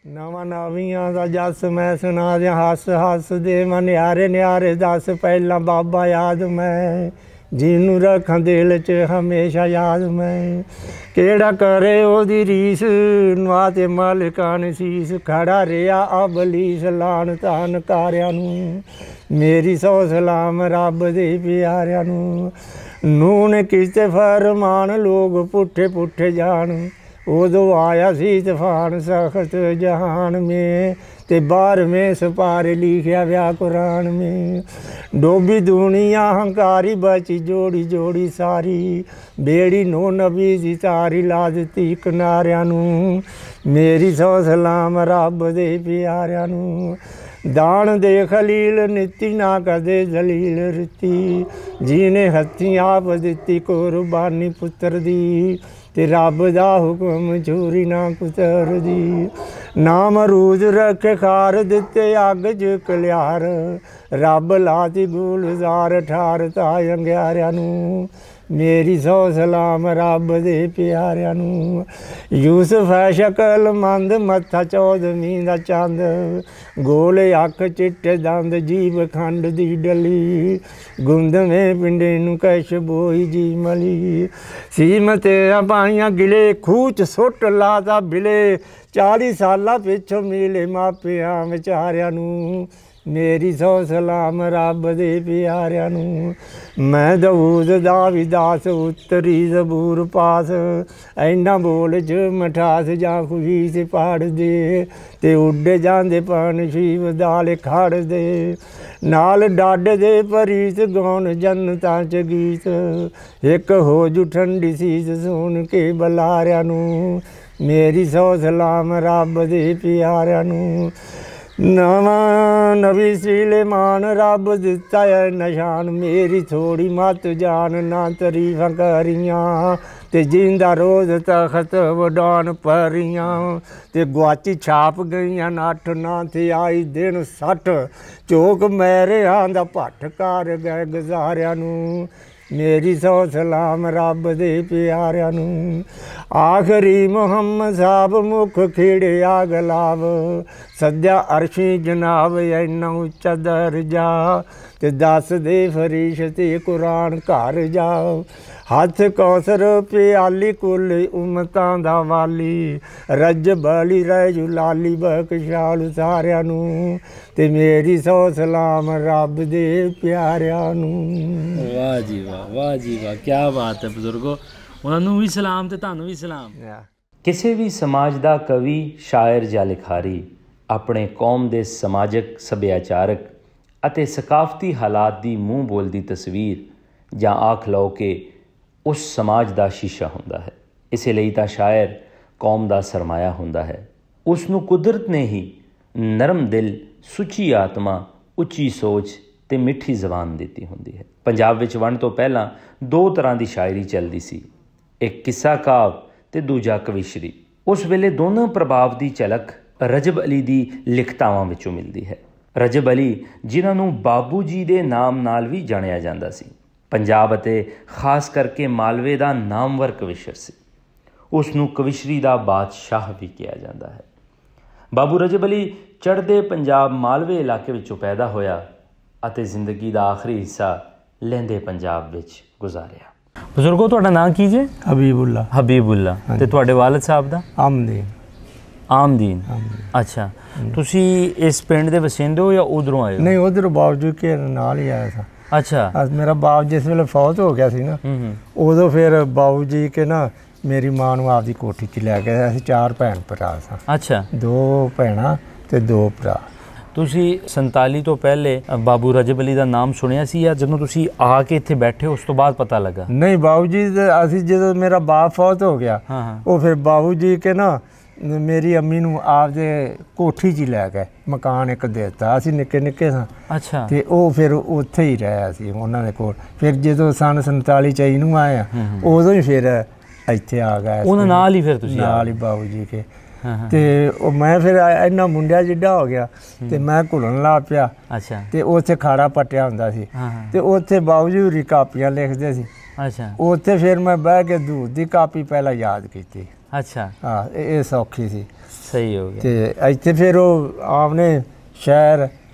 ਨਵਾਂ ਨਵੀਆਂ ਦਾ ਜਸ ਮੈਂ ਸੁਣਾ ਦਿਆਂ, ਹੱਸ ਹੱਸ ਦੇ ਮਨਿਆਰੇ ਨਿਆਰੇ ਦੱਸ ਪਹਿਲਾਂ ਬਾਬਾ ਯਾਦ ਮੈਂ, ਜਿਹਨੂੰ ਰੱਖਾਂ ਦਿਲ 'ਚ ਹਮੇਸ਼ਾ ਯਾਦ ਮੈਂ। ਕਿਹੜਾ ਕਰੇ ਉਹਦੀ ਰੀਸ, ਨਵਾ ਤੇ ਮਲਕਾਨ ਸੀਸ, ਖੜਾ ਰਿਹਾ ਅਬਲੀਸ ਲਾਣ ਤਾਨ ਕਾਰਿਆਂ ਨੂੰ। ਮੇਰੀ ਸੌ ਸਲਾਮ ਰੱਬ ਦੇ ਪਿਆਰਿਆਂ ਨੂੰ। ਨੂਨ ਕਿਸੇ ਫਰਮਾਨ ਲੋਕ ਪੁੱਠੇ ਪੁੱਠੇ ਜਾਣ, ਉਦੋਂ ਆਇਆ ਸੀ ਤੂਫਾਨ ਸਖਤ ਜਹਾਨ में, ते 12वें सिपारे लिखिया व्या कुरान में। डोबी दुनिया हंकारी बची जोड़ी जोड़ी सारी, बेड़ी नो नबी दी तारी ला दिती किनारियां नू। मेरी सौ सलाम रब दे प्यारियां नू। दान दे खलील नीति ना कदे जलील रिती, जीने हथी आप दिती कुर्बानी पुत्र दी, ते रब दा हुक्म चोरी ना कुतर दी। नाम रूज रखे खार दिते अग च कलियार, रब लाती गुलजार ठार ताय अंग्यारियां नू। मेरी सौ सलाम रब दे प्यारियां नू। यूसुफ है शकल मंद मत्था 14वीं दा चंद, गोले अख चिट्टे दंद जीभ खंड दी डली, गुंदवें पिंडे नू कश बोई जी मली। सीमते पाइयां गिले खूह च सुट लाता बिले, 40 साला पिछों मिले मापियां विचारियां नू। मेरी सौ सलाम रब दे प्यारियां नू। मैं दाऊद दा भी दास उतरी जबूर पास, ऐना बोल च मठास जां खुशी से पढ़ दे, ते उड्डे जांदे पंछी वदाले खड़ दे, नाल डाडे दे परीत गौन जन्नतां च गीत, एक हो जू ठंडी सीस सुन के बलारियां नू। मेरी सौ सलाम रब दे प्यारियां नू। नवा नवी सुलेमान रब दिता है निशान, मेरी थोड़ी मत जान ना तरीफां करियां, ते जिंदा रोज तखत वडान परियां, ते गुआची छाप गईयां नठ ना थे आई दिन 60, चौक मेरे आंदा भट्ट कर गए गुजारियां नू। मेरी सौ सलाम रब दे प्यारियां नू। आखरी मुहम्मद साहब मुख खिड़े आग लाव, सद्या अरशी जनाब इन्ना उच्चा दर्जा, ते दस दे फरिश्ते कुरान घर जाओ, हथ कौसर प्याली कुल उमतां दा वाली, रज बली रजू लाली बख्शाल सारियां नू। ते मेरी सौ सलाम रब दे प्यारियां नू। वाह जी वाह, वाह जी वाह, क्या बात है बुजुर्गो, उन्होंने भी सलाम ते तुहानू भी सलाम। ਕਿਸੇ ਵੀ ਸਮਾਜ ਦਾ ਕਵੀ, ਸ਼ਾਇਰ ਜਾਂ ਲਿਖਾਰੀ ਆਪਣੇ ਕੌਮ ਦੇ ਸਮਾਜਿਕ, ਸੱਭਿਆਚਾਰਕ ਅਤੇ ਸਕਾਫਤੀ ਹਾਲਾਤ ਦੀ ਮੂੰਹ ਬੋਲਦੀ ਤਸਵੀਰ ਜਾਂ ਆਖ ਲਓ ਕਿ ਉਸ ਸਮਾਜ ਦਾ ਸ਼ੀਸ਼ਾ ਹੁੰਦਾ ਹੈ। ਇਸੇ ਲਈ ਤਾਂ ਸ਼ਾਇਰ ਕੌਮ ਦਾ ਸਰਮਾਇਆ ਹੁੰਦਾ ਹੈ। ਉਸ ਨੂੰ ਕੁਦਰਤ ਨੇ ਹੀ ਨਰਮ ਦਿਲ, ਸੁੱਚੀ ਆਤਮਾ, ਉੱਚੀ ਸੋਚ ਅਤੇ ਮਿੱਠੀ ਜ਼ਬਾਨ ਦਿੱਤੀ ਹੁੰਦੀ ਹੈ। ਪੰਜਾਬ ਵਿੱਚ ਵੰਡ ਤੋਂ ਪਹਿਲਾਂ ਦੋ ਤਰ੍ਹਾਂ ਦੀ ਸ਼ਾਇਰੀ ਚੱਲਦੀ ਸੀ, ਇੱਕ ਕਿੱਸਾ ਕਾਵ ਅਤੇ ਦੂਜਾ ਕਵਿਸ਼ਰੀ। ਉਸ ਵੇਲੇ ਦੋਨਾਂ ਪ੍ਰਭਾਵ ਦੀ ਝਲਕ ਰਜਬ ਅਲੀ ਦੀ ਲਿਖਤਾਵਾਂ ਵਿੱਚੋਂ ਮਿਲਦੀ ਹੈ। ਰਜਬ ਅਲੀ, ਜਿਨ੍ਹਾਂ ਨੂੰ ਬਾਬੂ ਜੀ ਦੇ ਨਾਮ ਨਾਲ ਵੀ ਜਾਣਿਆ ਜਾਂਦਾ ਸੀ, ਪੰਜਾਬ ਅਤੇ ਖਾਸ ਕਰਕੇ ਮਾਲਵੇ ਦਾ ਨਾਮਵਰ ਕਵਿਸ਼ਰ ਸੀ। ਉਸ ਨੂੰ ਕਵਿਸ਼ਰੀ ਦਾ ਬਾਦਸ਼ਾਹ ਵੀ ਕਿਹਾ ਜਾਂਦਾ ਹੈ। ਬਾਬੂ ਰਜਬ ਅਲੀ ਚੜ੍ਹਦੇ ਪੰਜਾਬ ਮਾਲਵੇ ਇਲਾਕੇ ਵਿੱਚੋਂ ਪੈਦਾ ਹੋਇਆ ਅਤੇ ਜ਼ਿੰਦਗੀ ਦਾ ਆਖਰੀ ਹਿੱਸਾ ਲਹਿੰਦੇ ਪੰਜਾਬ ਵਿੱਚ ਗੁਜ਼ਾਰਿਆ। ਬਜ਼ੁਰਗੋ, ਤੁਹਾਡਾ ਨਾਂ ਕੀ ਜੇ? ਹਬੀਬੁੱਲਾ। ਹਬੀਬੁੱਲਾ। ਤੇ ਤੁਹਾਡੇ ਵਾਲਿਦ ਸਾਹਿਬ ਦਾ? ਆਮਦੀਨ। ਆਮਦੀਨ। ਅੱਛਾ, ਤੁਸੀਂ ਇਸ ਪਿੰਡ ਦੇ ਵਸਿੰਦੇ ਹੋ ਜਾਂ ਉਧਰੋਂ ਆਏ ਹੋ? ਨਹੀਂ, ਉਧਰ ਬਾਵਜੂਦ ਕੇ ਨਾਲ ਹੀ ਆਇਆ ਸੀ। ਅੱਛਾ। ਮੇਰਾ ਬਾਪ ਜਿਸ ਵੇਲੇ ਫੌਤ ਹੋ ਗਿਆ ਸੀ ਨਾ, ਉਦੋਂ ਫਿਰ ਬਾਬੂ ਜੀ ਕੇ ਨਾ ਮੇਰੀ ਮਾਂ ਨੂੰ ਆਪਦੀ ਕੋਠੀ 'ਚ ਲੈ ਕੇ, ਅਸੀਂ 4 ਭੈਣ ਭਰਾ ਸਾਂ। ਅੱਛਾ। 2 ਭੈਣਾਂ ਤੇ 2 ਭਰਾ। ਤੁਸੀਂ 47 ਤੋਂ ਪਹਿਲੇ ਬਾਬੂ ਰਜਬ ਅਲੀ ਦਾ ਨਾਮ ਸੁਣਿਆ ਸੀ ਜਾਂ ਜਦੋਂ ਤੁਸੀਂ ਆ ਕੇ ਇੱਥੇ ਬੈਠੇ ਉਸ ਤੋਂ ਬਾਅਦ ਪਤਾ ਲੱਗਾ? ਨਹੀਂ, ਬਾਬੂ ਜੀ ਅਸੀਂ ਜਦੋਂ ਮੇਰਾ ਬਾਪ ਫੌਤ ਹੋ ਗਿਆ, ਉਹ ਫਿਰ ਬਾਬੂ ਜੀ ਕੇ ਨਾ ਮੇਰੀ ਅੰਮੀ ਨੂੰ ਆਪਦੇ ਕੋਠੀ 'ਚ ਹੀ ਲੈ ਗਏ, ਮਕਾਨ ਇੱਕ ਦੇ ਦਿੱਤਾ। ਅਸੀਂ ਨਿੱਕੇ ਨਿੱਕੇ ਸਾਂ। ਅੱਛਾ। ਤੇ ਉਹ ਫਿਰ ਉੱਥੇ ਹੀ ਰਿਹਾ ਸੀ ਉਹਨਾਂ ਦੇ ਕੋਲ। ਫਿਰ ਜਦੋਂ ਸਨ 47 'ਚ ਨੂੰ ਆਏ ਆ, ਉਦੋਂ ਹੀ ਫਿਰ ਇੱਥੇ ਆ ਗਏ। ਉਹਨਾਂ ਨਾਲ ਹੀ ਫਿਰ ਤੁਸੀਂ? ਨਾਲ ਹੀ ਬਾਬੂ ਜੀ ਕੇ। ਤੇ ਉਹ ਮੈਂ ਫਿਰ ਇੰਨਾ ਮੁੰਡਿਆ ਜਿੱਡਾ ਹੋ ਗਿਆ ਤੇ ਮੈਂ ਘੁਲਣ ਲੱਗ ਪਿਆ। ਅੱਛਾ। ਤੇ ਉੱਥੇ ਖਾੜਾ ਪੱਟਿਆ ਹੁੰਦਾ ਸੀ ਤੇ ਉੱਥੇ ਬਾਬੂ ਜੀ ਹੋਰੀ ਕਾਪੀਆਂ ਲਿਖਦੇ ਸੀ। ਅੱਛਾ। ਉੱਥੇ ਫਿਰ ਮੈਂ ਬਹਿ ਕੇ ਦੂਰ ਦੀ ਕਾਪੀ ਪਹਿਲਾਂ ਯਾਦ ਕੀਤੀ। ਅੱਛਾ। ਹਾਂ, ਇਹ ਸੌਖੀ ਸੀ। ਸਹੀ ਹੋ ਗਿਆ। ਤੇ ਇੱਥੇ ਫਿਰ ਉਹ ਆਪਨੇ ਸ਼ਾਇਰ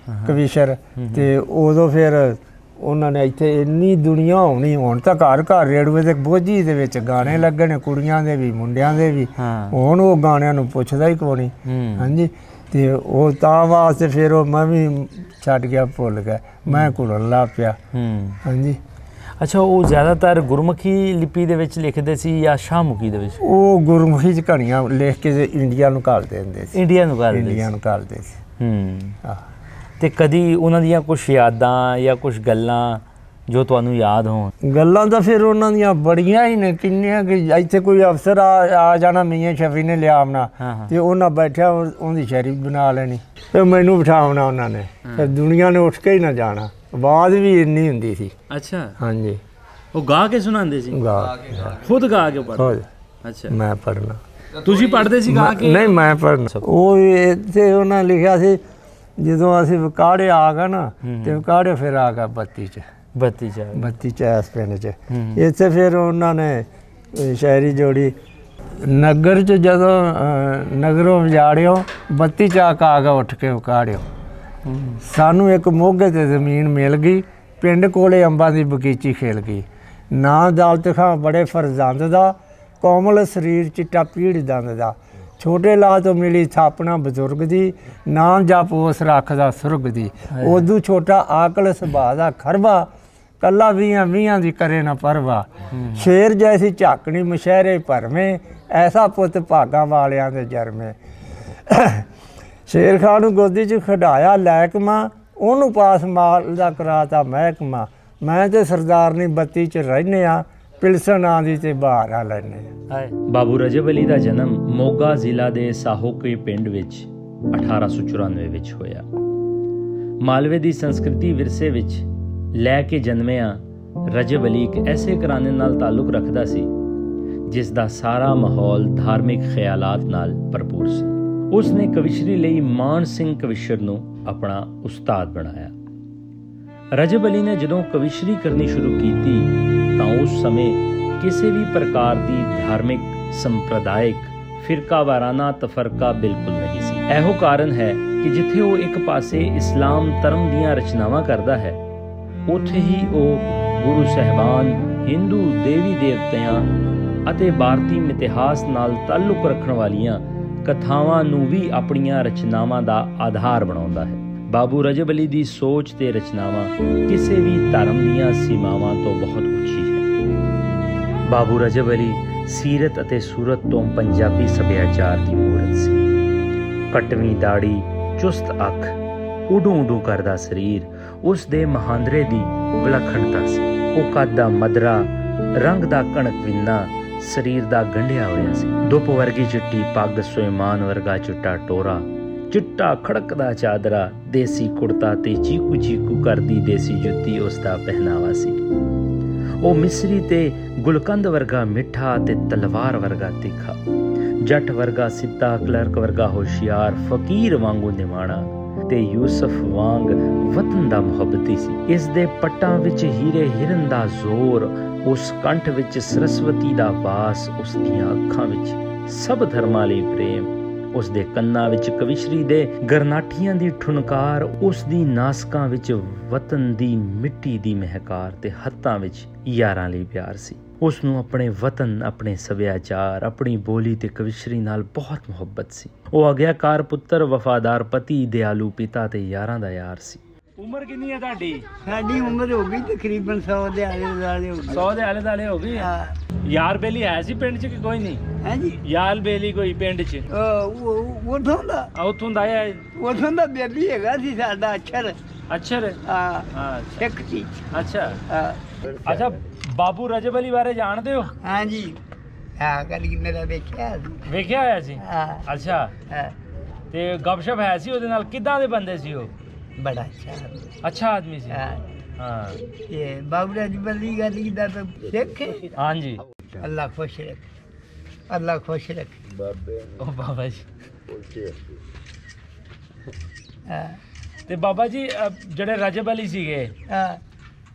ਕਵੀਸ਼ਰ ਤੇ ਉਦੋਂ ਫਿਰ ਉਹਨਾਂ ਨੇ ਇੱਥੇ ਇੰਨੀ ਦੁਨੀਆ ਹੋਣੀ, ਹੁਣ ਤਾਂ ਘਰ ਘਰ ਰੇਡੂਏ ਤੇ ਬੋਝੀ ਦੇ ਵਿੱਚ ਗਾਣੇ ਲੱਗਣੇ, ਕੁੜੀਆਂ ਦੇ ਵੀ ਮੁੰਡਿਆਂ ਦੇ ਵੀ। ਹੁਣ ਉਹ ਗਾਣਿਆਂ ਨੂੰ ਪੁੱਛਦਾ ਹੀ ਕੋਈ ਨਹੀਂ। ਹਾਂਜੀ, ਤੇ ਉਹ ਤਾਂ ਵਾਸਤੇ ਫਿਰ ਉਹ ਮੈਂ ਵੀ ਛੱਡ ਗਿਆ, ਭੁੱਲ ਗਿਆ, ਮੈਂ ਘੁਲਣ ਲੱਗ ਪਿਆ। ਹਾਂਜੀ। ਅੱਛਾ, ਉਹ ਜ਼ਿਆਦਾਤਰ ਗੁਰਮੁਖੀ ਲਿਪੀ ਦੇ ਵਿੱਚ ਲਿਖਦੇ ਸੀ ਜਾਂ ਸ਼ਾਹਮੁਖੀ ਦੇ ਵਿੱਚ? ਉਹ ਗੁਰਮੁਖੀ 'ਚ ਕਹਾਣੀਆਂ ਲਿਖ ਕੇ ਇੰਡੀਆ ਨੂੰ ਘੱਲਦੇ ਹੁੰਦੇ ਸੀ। ਇੰਡੀਆ ਨੂੰ ਘੱਲਦੇ ਸੀ। ਤੇ ਕਦੀ ਉਹਨਾਂ ਦੀਆਂ ਕੁਛ ਯਾਦਾਂ ਜਾਂ ਕੁਛ ਗੱਲਾਂ ਜੋ ਤੁਹਾਨੂੰ ਯਾਦ ਹੋਣ? ਗੱਲਾਂ ਤਾਂ ਫਿਰ ਉਹਨਾਂ ਦੀਆਂ ਬੜੀਆਂ ਹੀ ਨੇ, ਕਿੰਨੀਆਂ ਕਿ ਇੱਥੇ ਕੋਈ ਅਫਸਰ ਆ ਜਾਣਾ, ਮੀਆਂ ਸ਼ਫੀ ਨੇ ਲਿਆ ਆਉਣਾ ਤੇ ਉਹਨਾਂ ਬੈਠਿਆ ਉਹਦੀ ਸ਼ਾਇਰੀ ਬਣਾ ਲੈਣੀ, ਫਿਰ ਮੈਨੂੰ ਬਿਠਾਉਣਾ ਉਹਨਾਂ ਨੇ, ਫਿਰ ਦੁਨੀਆ ਨੇ ਉੱਠ ਕੇ ਹੀ ਨਾ ਜਾਣਾ। ਆਵਾਜ਼ ਵੀ ਇੰਨੀ ਹੁੰਦੀ ਸੀ। ਅੱਛਾ। ਹਾਂਜੀ। ਉਹ ਗਾ ਕੇ ਸੁਣਾਉਂਦੇ ਸੀ? ਖੁਦ ਗਾ ਕੇ ਪੜ੍ਹਦੇ? ਅੱਛਾ। ਮੈਂ ਪੜ੍ਹਨਾ। ਤੁਸੀਂ ਪੜ੍ਹਦੇ ਸੀ ਗਾ ਕੇ? ਨਹੀਂ, ਮੈਂ ਪੜ੍ਹਨਾ। ਉਹ ਇੱਥੇ ਉਹਨਾਂ ਲਿਖਿਆ ਸੀ, ਜਦੋਂ ਅਸੀਂ ਵਿਕਾੜੇ ਆ ਗਏ ਨਾ ਤੇ ਵਿਕਾੜੇ ਫਿਰ ਆ ਗਿਆ ਬੱਤੀ 'ਚ ਇਸ ਪਿੰਡ 'ਚ। ਇੱਥੇ ਫਿਰ ਉਹਨਾਂ ਨੇ ਸ਼ਾਇਰੀ ਜੋੜੀ, ਨਗਰ 'ਚ ਜਦੋਂ ਨਗਰੋਂ ਵਜਾੜਿਓ, ਬੱਤੀ 'ਚ ਆ ਗਿਆ ਉੱਠ ਕੇ ਵਿਕਾੜਿਓ। ਸਾਨੂੰ ਇੱਕ ਮੋਗੇ 'ਤੇ ਜ਼ਮੀਨ ਮਿਲ ਗਈ, ਪਿੰਡ ਕੋਲੇ ਅੰਬਾਂ ਦੀ ਬਗੀਚੀ ਖਿਲ ਗਈ। ਨਾਂ ਦੌਲਤ ਖਾਂ ਬੜੇ ਫਰਜ਼ੰਦ ਦਾ, ਕੋਮਲ ਸਰੀਰ ਚਿੱਟਾ ਪੀੜ ਦੰਦ ਦਾ। ਛੋਟੇ ਲਾ ਤੋਂ ਮਿਲੀ ਥਾਪਣਾ ਬਜ਼ੁਰਗ ਦੀ, ਨਾਮ ਜਪ ਉਸ ਰੱਖਦਾ ਸੁਰਗ ਦੀ। ਉਦੋਂ ਛੋਟਾ ਆਕਲ ਸੁਭਾਅ ਦਾ ਖਰਬਾ, ਕੱਲਾ 20 ਦੀ ਕਰੇ ਨਾ ਪਰਵਾ। ਸ਼ੇਰ ਜੈਸੀ ਝਾਕਣੀ ਮਸ਼ਹਿਰੇ ਭਰਵੇਂ, ਐਸਾ ਪੁੱਤ ਭਾਗਾਂ ਵਾਲਿਆਂ ਦੇ ਜਰਮੇ। ਸ਼ੇਰ ਖਾਨ ਨੂੰ ਗੋਦੀ 'ਚ ਖਿਡਾਇਆ ਲਹਿਕਮਾ, ਉਹਨੂੰ ਪਾਸ ਮਾਲ ਦਾ ਕਰਾਤਾ ਮਹਿਕਮਾ। ਮੈਂ ਤੇ ਸਰਦਾਰਨੀ ਬੱਤੀ 'ਚ ਰਹਿੰਦੇ ਹਾਂ, ਪਿਲਸਨ ਆਂਦੀ ਤੇ ਬਹਾਰਾ ਲੈਂਦੇ ਹਾਂ। ਬਾਬੂ ਰਜਬ ਅਲੀ ਦਾ ਜਨਮ ਮੋਗਾ ਜ਼ਿਲ੍ਹਾ ਦੇ ਸਾਹੋਕੇ ਪਿੰਡ ਵਿੱਚ 1894 ਵਿੱਚ ਹੋਇਆ। ਮਾਲਵੇ ਦੀ ਸੰਸਕ੍ਰਿਤੀ ਵਿਰਸੇ ਵਿੱਚ ਲੈ ਕੇ ਜਨਮਿਆ ਰਜਬ ਅਲੀ ਇੱਕ ਐਸੇ ਘਰਾਣੇ ਨਾਲ ਤਾਲੁਕ ਰੱਖਦਾ ਸੀ ਜਿਸ ਦਾ ਸਾਰਾ ਮਾਹੌਲ ਧਾਰਮਿਕ ਖਿਆਲਾਤ ਨਾਲ ਭਰਪੂਰ ਸੀ। ਉਸ ਨੇ ਕਵਿਸ਼ਰੀ ਲਈ ਮਾਨ ਸਿੰਘ ਕਵਿਸ਼ਰ ਨੂੰ ਆਪਣਾ ਉਸਤਾਦ ਬਣਾਇਆ। ਰਜਬ ਅਲੀ ਨੇ ਜਦੋਂ ਕਵਿਸ਼ਰੀ ਕਰਨੀ ਸ਼ੁਰੂ ਕੀਤੀ ਤਾਂ ਉਸ ਸਮੇਂ ਕਿਸੇ ਵੀ ਪ੍ਰਕਾਰ ਦੀ ਧਾਰਮਿਕ, ਸੰਪਰਦਾਇਕ, ਫਿਰਕਾਵਾਰਾਨਾ ਤਫਰਕਾ ਬਿਲਕੁਲ ਨਹੀਂ ਸੀ। ਇਹੋ ਕਾਰਨ ਹੈ ਕਿ ਜਿੱਥੇ ਉਹ ਇੱਕ ਪਾਸੇ ਇਸਲਾਮ ਧਰਮ ਦੀਆਂ ਰਚਨਾਵਾਂ ਕਰਦਾ ਹੈ, ਉੱਥੇ ਹੀ ਉਹ ਗੁਰੂ ਸਾਹਿਬਾਨ, ਹਿੰਦੂ ਦੇਵੀ ਦੇਵਤਿਆਂ ਅਤੇ ਭਾਰਤੀ ਮਿਥਿਹਾਸ ਨਾਲ ਤਾਲੁਕ ਰੱਖਣ ਵਾਲੀਆਂ ਕਥਾਵਾਂ ਨੂੰ ਵੀ ਆਪਣੀਆਂ ਰਚਨਾਵਾਂ ਦਾ ਆਧਾਰ ਬਣਾਉਂਦਾ ਹੈ। ਬਾਬੂ ਰਜਬ ਅਲੀ ਦੀ ਸੋਚ ਤੇ ਰਚਨਾਵਾਂ ਕਿਸੇ ਵੀ ਧਰਮ ਦੀਆਂ ਸੀਮਾਵਾਂ ਤੋਂ ਬਹੁਤ ਉੱਚੀ ਹੈ। ਬਾਬੂ ਰਜਬ ਅਲੀ ਸੀਰਤ ਅਤੇ ਸੂਰਤ ਤੋਂ ਪੰਜਾਬੀ ਸੱਭਿਆਚਾਰ ਦੀ ਮੂਰਤ ਸੀ। ਕਟਵੀਂ ਦਾੜੀ, ਚੁਸਤ ਅੱਖ, ਉਡੂ ਕਰਦਾ ਸਰੀਰ ਉਸ ਦੇ ਮਹਾਂਦਰੇ ਦੀ ਵਿਲੱਖਣਤਾ ਸੀ। ਉਹ ਕੱਦ ਦਾ ਮਦਰਾ, ਰੰਗ ਦਾ ਕਣਕ ਵਿੰਨਾ, ਸਰੀਰ ਦਾ ਗੰਢਿਆ ਹੋਇਆ ਸੀ। ਦੁੱਪ ਵਰਗੀ ਚਿੱਟੀ ਪੱਗ, ਸੁਲੇਮਾਨ ਵਰਗਾ ਚਿੱਟਾ ਟੋਰਾ, ਚਿੱਟਾ ਖੜਕਦਾ ਚਾਦਰਾ, ਦੇਸੀ ਕੁੜਤਾ ਤੇ ਚੀਕੂ ਕਰਦੀ ਦੇਸੀ ਜੁੱਤੀ ਉਸ ਦਾ ਪਹਿਨਾਵਾ ਸੀ। ਉਹ ਮਿਸਰੀ ਤੇ ਗੁਲਕੰਦ ਵਰਗਾ ਮਿੱਠਾ ਤੇ ਤਲਵਾਰ ਵਰਗਾ ਤਿੱਖਾ, ਜੱਟ ਵਰਗਾ ਸਿੱਧਾ, ਕਲਰਕ ਵਰਗਾ ਹੋਸ਼ਿਆਰ, ਫਕੀਰ ਵਾਂਗੂ ਨਿਮਾਣਾ ਤੇ ਯੂਸਫ ਵਾਂਗ ਵਤਨ ਦਾ ਮੁਹੱਬਤੀ ਸੀ। ਇਸ ਦੇ ਪੱਟਾਂ ਵਿੱਚ ਹੀਰੇ ਹਿਰਨ ਦਾ ਜ਼ੋਰ, ਉਸ ਕੰਠ ਵਿੱਚ ਸਰਸਵਤੀ ਦਾ ਵਾਸ, ਉਸ ਦੀਆਂ ਅੱਖਾਂ ਵਿੱਚ ਸਭ ਧਰਮਾਂ ਲਈ ਪ੍ਰੇਮ, ਉਸ ਦੇ ਕੰਨਾਂ ਵਿੱਚ ਕਵਿਸ਼ਰੀ ਦੇ ਗਰਨਾਠੀਆਂ ਦੀ ਠੁਨਕਾਰ, ਉਸ ਦੀ ਨਾਸਕਾਂ ਵਿੱਚ ਵਤਨ ਦੀ ਮਿੱਟੀ ਦੀ ਮਹਿਕਾਰ ਤੇ ਹੱਥਾਂ ਵਿੱਚ ਯਾਰਾਂ ਲਈ ਪਿਆਰ ਸੀ। ਉਸ ਨੂੰ ਆਪਣੇ ਵਤਨ, ਆਪਣੇ ਸੱਭਿਆਚਾਰ, ਆਪਣੀ ਬੋਲੀ ਤੇ ਕਵਿਸ਼ਰੀ ਨਾਲ ਬਹੁਤ ਮੁਹੱਬਤ ਸੀ। ਉਹ ਆਗਿਆਕਾਰ ਪੁੱਤਰ, ਵਫਾਦਾਰ ਪਤੀ, ਦਿਆਲੂ ਪਿਤਾ ਤੇ ਯਾਰਾਂ ਦਾ ਯਾਰ ਸੀ। ਉਮਰ ਕਿੰਨੀ ਹੈ ਤੁਹਾਡੀ? ਸਾਡੀ ਉਮਰ ਹੋ ਗਈ ਤਕਰੀਬਨ 100 ਦੇ ਆਲੇ ਦੁਆਲੇ ਹੋ ਗਈ। 100 ਦੇ ਆਲੇ ਦੁਆਲੇ ਹੋ ਗਈ। ਯਾਰ ਬੇਲੀ ਹੈ ਸੀ ਪਿੰਡ 'ਚ ਕਿ ਕੋਈ ਨਹੀਂ? ਹੈ ਜੀ, ਯਾਰ ਬੇਲੀ ਕੋਈ ਪਿੰਡ 'ਚ? ਉੱਥੋਂ ਦਾ ਆਇਆ? ਉੱਥੋਂ ਦਾ ਬੇਲੀ ਹੈਗਾ ਸੀ ਸਾਡਾ ਅਛਰ। ਹਾਂ, ਸਿੱਖ ਸੀ। ਅੱਛਾ, ਬਾਬੂ ਰਜਬ ਅਲੀ ਬਾਰੇ ਜਾਣਦੇ ਹੋ? ਹਾਂ ਜੀ, ਕਦੀ ਮੇਰਾ ਵੇਖਿਆ ਹੋਇਆ ਸੀ। ਅੱਛਾ, ਤੇ ਗੱਪਸ਼ਪ ਹੈ ਸੀ ਉਹਦੇ ਨਾਲ? ਕਿੱਦਾਂ ਦੇ ਬੰਦੇ ਸੀ ਉਹ? ਬੜਾ ਅੱਛਾ ਆਦਮੀ ਸੀ। ਹਾਂ, ਇਹ ਬਾਬੂ ਰਜਬ ਅਲੀ ਗਲੀ ਦਾ ਤਾਂ ਸਿੱਖ। ਹਾਂ ਜੀ। ਅੱਲਾ ਖੁਸ਼ ਰੱਖ, ਅੱਲਾ ਖੁਸ਼ ਰੱਖ ਬਾਬੇ। ਉਹ ਬਾਬਾ ਜੀ। ਤੇ ਬਾਬਾ ਜੀ ਜਿਹੜੇ ਰਜਬ ਅਲੀ ਸੀਗੇ,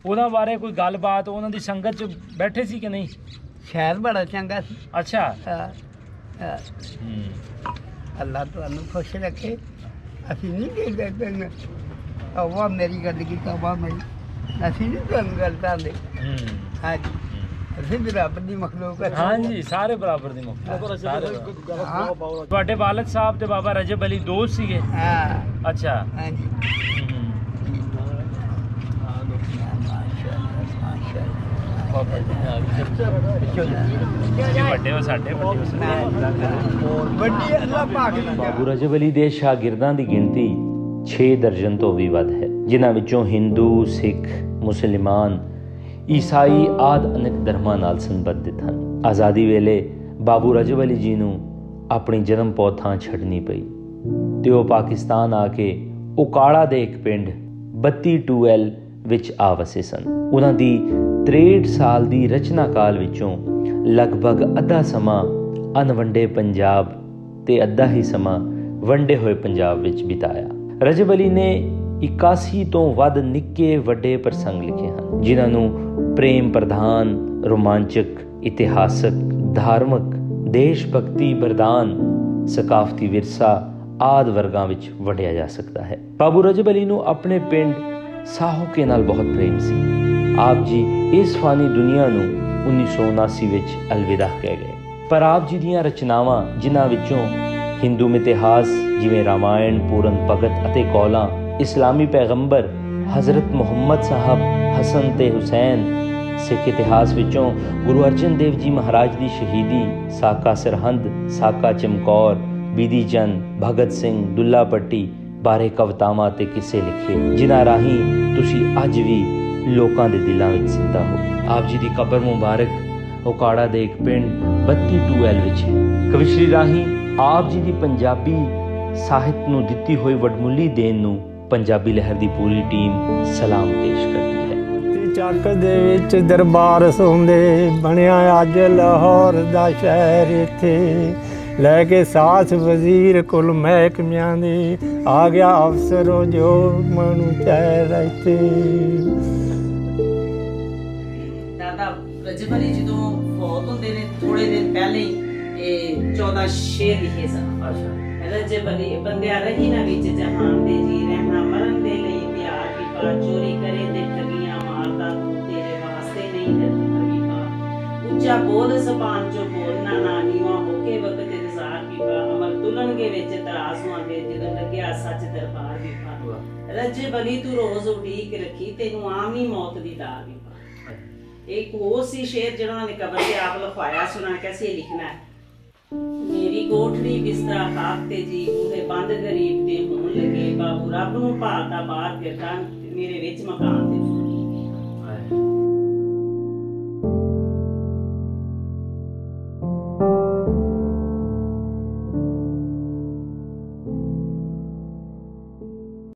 ਉਹਨਾਂ ਬਾਰੇ ਕੋਈ ਗੱਲਬਾਤ, ਉਹਨਾਂ ਦੀ ਸੰਗਤ 'ਚ ਬੈਠੇ ਸੀ ਕਿ ਨਹੀਂ? ਸ਼ਹਿਰ ਬੜਾ ਚੰਗਾ ਸੀ। ਅੱਛਾ। ਅੱਲਾ ਤੁਹਾਨੂੰ ਖੁਸ਼ ਰੱਖੇ। ਅਸੀਂ ਨਹੀਂ ਦੇਖਦੇ ਤੈਨੂੰ ਆਵਾ ਮੇਰੀ ਗੱਲ ਕੀਤਾ ਵਾ ਮੇਰੀ ਅਸੀਂ ਨਹੀਂ ਤੁਹਾਨੂੰ ਗੱਲ ਕਰਦੇ। ਹਾਂਜੀ ਅਸੀਂ ਵੀ ਰੱਬ ਦੀ ਮਖਲੂਕ ਹੈ। ਹਾਂਜੀ ਸਾਰੇ ਬਰਾਬਰ ਦੀ ਮਖਲੂਕ ਸਾਰੇ ਬਰਾਬਰ। ਤੁਹਾਡੇ ਵਾਲਦ ਸਾਹਿਬ ਤੇ ਬਾਬਾ ਰਜਬ ਅਲੀ ਦੋਸਤ ਸੀਗੇ? ਹਾਂ ਅੱਛਾ ਹਾਂਜੀ ਵੱਡੇ ਹੋ ਸਾਡੇ ਵੱਡੀ ਅੱਲਾ ਪਾਕ ਦੀ ਬਾਬੂ ਰਜਬ ਅਲੀ ਦੇ ਸ਼ਾਗਿਰਦਾਂ ਦੀ ਗਿਣਤੀ 6 ਦਰਜਨ ਤੋਂ ਵੀ ਵੱਧ ਹੈ, ਜਿਨ੍ਹਾਂ ਵਿੱਚੋਂ ਹਿੰਦੂ, ਸਿੱਖ, ਮੁਸਲਮਾਨ, ਈਸਾਈ ਆਦਿ ਅਨੇਕ ਧਰਮਾਂ ਨਾਲ ਸੰਬੰਧਿਤ ਹਨ। ਆਜ਼ਾਦੀ ਵੇਲੇ ਬਾਬੂ ਰਜਬ ਅਲੀ ਜੀ ਨੂੰ ਆਪਣੀ ਜਨਮ ਪੌਥਾਂ ਛੱਡਣੀ ਪਈ ਤੇ ਉਹ ਪਾਕਿਸਤਾਨ ਆ ਕੇ ਉਕਾੜਾ ਦੇ ਇੱਕ ਪਿੰਡ 32 ਟੂਐਲ ਵਿੱਚ ਆ ਵਸੇ ਸਨ। ਉਹਨਾਂ ਦੀ 63 ਸਾਲ ਦੀ ਰਚਨਾ ਕਾਲ ਵਿੱਚੋਂ ਲਗਭਗ ਅੱਧਾ ਸਮਾਂ ਅਣਵੰਡੇ ਪੰਜਾਬ ਤੇ ਅੱਧਾ ਹੀ ਸਮਾਂ ਵੰਡੇ ਹੋਏ ਪੰਜਾਬ ਵਿੱਚ ਬਿਤਾਇਆ। ਰਜਬ ਅਲੀ ਨੇ 81 ਤੋਂ ਵੱਧ ਨਿੱਕੇ ਵੱਡੇ ਪ੍ਰਸੰਗ ਲਿਖੇ ਹਨ, ਜਿਨ੍ਹਾਂ ਨੂੰ ਪ੍ਰੇਮ ਪ੍ਰਧਾਨ, ਰੋਮਾਂਚਕ, ਇਤਿਹਾਸਕ, ਧਾਰਮਿਕ, ਦੇਸ਼ ਭਗਤੀ, ਬਰਦਾਨ, ਸਕਾਫਤੀ ਵਿਰਸਾ ਆਦਿ ਵਰਗਾਂ ਵਿੱਚ ਵੰਡਿਆ ਜਾ ਸਕਦਾ ਹੈ। ਬਾਬੂ ਰਜਬ ਅਲੀ ਨੂੰ ਆਪਣੇ ਪਿੰਡ ਸਾਹੋਕੇ ਨਾਲ ਬਹੁਤ ਪ੍ਰੇਮ ਸੀ। ਆਪ ਜੀ ਇਸ ਫਾਨੀ ਦੁਨੀਆ ਨੂੰ 1979 ਵਿੱਚ ਅਲਵਿਦਾ ਕਹਿ ਗਏ, ਪਰ ਆਪ ਜੀ ਦੀਆਂ ਰਚਨਾਵਾਂ, ਜਿਨ੍ਹਾਂ ਵਿੱਚੋਂ ਹਿੰਦੂ ਇਤਿਹਾਸ ਜਿਵੇਂ ਰਾਮਾਇਣ, ਪੂਰਨ ਭਗਤ ਅਤੇ ਕੌਲਾਂ, ਇਸਲਾਮੀ ਪੈਗੰਬਰ ਹਜ਼ਰਤ ਮੁਹੰਮਦ ਸਾਹਿਬ, ਹਸਨ ਤੇ ਹੁਸੈਨ, ਸਿੱਖ ਇਤਿਹਾਸ ਵਿੱਚੋਂ ਗੁਰੂ ਅਰਜਨ ਦੇਵ ਜੀ ਮਹਾਰਾਜ ਦੀ ਸ਼ਹੀਦੀ, ਸਾਕਾ ਸਰਹੰਦ, ਸਾਕਾ ਚਮਕੌਰ, ਬੀਦੀ ਚੰਦ, ਭਗਤ ਸਿੰਘ, ਦੁੱਲਾ ਭੱਟੀ ਬਾਰੇ ਕਵਿਤਾਵਾਂ ਅਤੇ ਕਿੱਸੇ ਲਿਖੇ, ਜਿਨ੍ਹਾਂ ਰਾਹੀਂ ਤੁਸੀਂ ਅੱਜ ਵੀ ਲੋਕਾਂ ਦੇ ਦਿਲਾਂ ਵਿੱਚ ਜ਼ਿੰਦਾ ਹੋ। ਆਪ ਜੀ ਦੀ ਕਬਰ ਮੁਬਾਰਕ ਉਕਾੜਾ ਦੇ ਇੱਕ ਪਿੰਡ 32 ਟੂਐਲ ਵਿੱਚ ਹੈ। ਕਵਿਸ਼ਰੀ ਰਾਹੀਂ ਆਪ ਜੀ ਦੀ ਪੰਜਾਬੀ ਸਾਹਿਤ ਨੂੰ ਦਿੱਤੀ ਹੋਈ ਵਡਮੁੱਲੀ ਦੇਣ ਨੂੰ ਪੰਜਾਬੀ ਲਹਿਰ ਦੀ ਪੂਰੀ ਟੀਮ ਸਲਾਮ ਪੇਸ਼ ਕਰਦੀ ਹੈ। ਚੱਕ ਦੇ ਵਿੱਚ ਦਰਬਾਰ ਸੌਂਦੇ, ਬਣਿਆ ਅੱਜ ਲਾਹੌਰ ਦਾ ਸ਼ਹਿਰ। ਇੱਥੇ ਲੈ ਕੇ ਸਾਥ ਵਜ਼ੀਰ ਕੁਲ ਮਹਿਕਮਿਆਂ ਦੇ, ਆ ਗਿਆ ਅਫਸਰੋ ਜੋ ਮਨੂੰ ਚਾਹ ਇੱਥੇ। ਦਾਦਾ ਰਜਬ ਅਲੀ ਜਦੋਂ ਫੌਤ ਹੁੰਦੇ ਨੇ ਥੋੜੇ ਦਿਨ ਪਹਿਲੇ ਹੀ 14 ਸ਼ੇਰ ਲਿਖੇ ਸਨ। ਰਜਬ ਅਲੀ ਬੰਦਿਆ ਰਹੀ ਨਾ ਵਿੱਚ ਜਹਾਨ ਦੇ, ਜੀ ਰਹਿਣਾ ਮਰਨ ਦੇ ਲਈ ਪਿਆਰ ਵੀ ਪਾ, ਚੋਰੀ ਕਰੇ ਤੇ ਠਗੀਆਂ ਮਾਰਦਾ ਤੂੰ, ਤੇਰੇ ਵਾਸਤੇ ਨਹੀਂ ਡਰਦਾ ਵੀ ਪਾ, ਉੱਚਾ ਬੋਲ ਜ਼ਬਾਨ ਚੋਂ ਬੋਲਣਾ ਨਾ, ਨੀਵਾਂ ਹੋ ਕੇ ਵਕਤ ਇੰਤਜ਼ਾਰ ਵੀ ਪਾ, ਅਮਰ ਤੁਲਣਗੇ ਵਿੱਚ ਤਰਾਜ਼ੂਆਂ ਦੇ, ਜਦੋਂ ਲੱਗਿਆ ਸੱਚ ਦਰਬਾਰ ਵੀ ਪਾ। ਰਜਬ ਅਲੀ ਤੂੰ ਰੋਜ਼ ਉਡੀਕ ਰੱਖੀ, ਤੈਨੂੰ ਆਮ ਹੀ ਮੌਤ ਦੀ ਦਾਰ ਵੀ ਪਾ। ਇੱਕ ਹੋਰ ਸੀ ਸ਼ੇਰ ਜਿਹੜਾ ਉਹਨਾਂ ਨੇ ਕਬਰ ਤੇ ਆਪ ਲਿਖਵਾਇਆ, ਸੁਣਾ कैसे लिखना है। मेरी कोठड़ी बिस्तरा खाक ते जी, बूहे बंद गरीब दे होण लगे, बाबू रब नूं भालदा बाहर फिरदा, मेरे विच मकान ते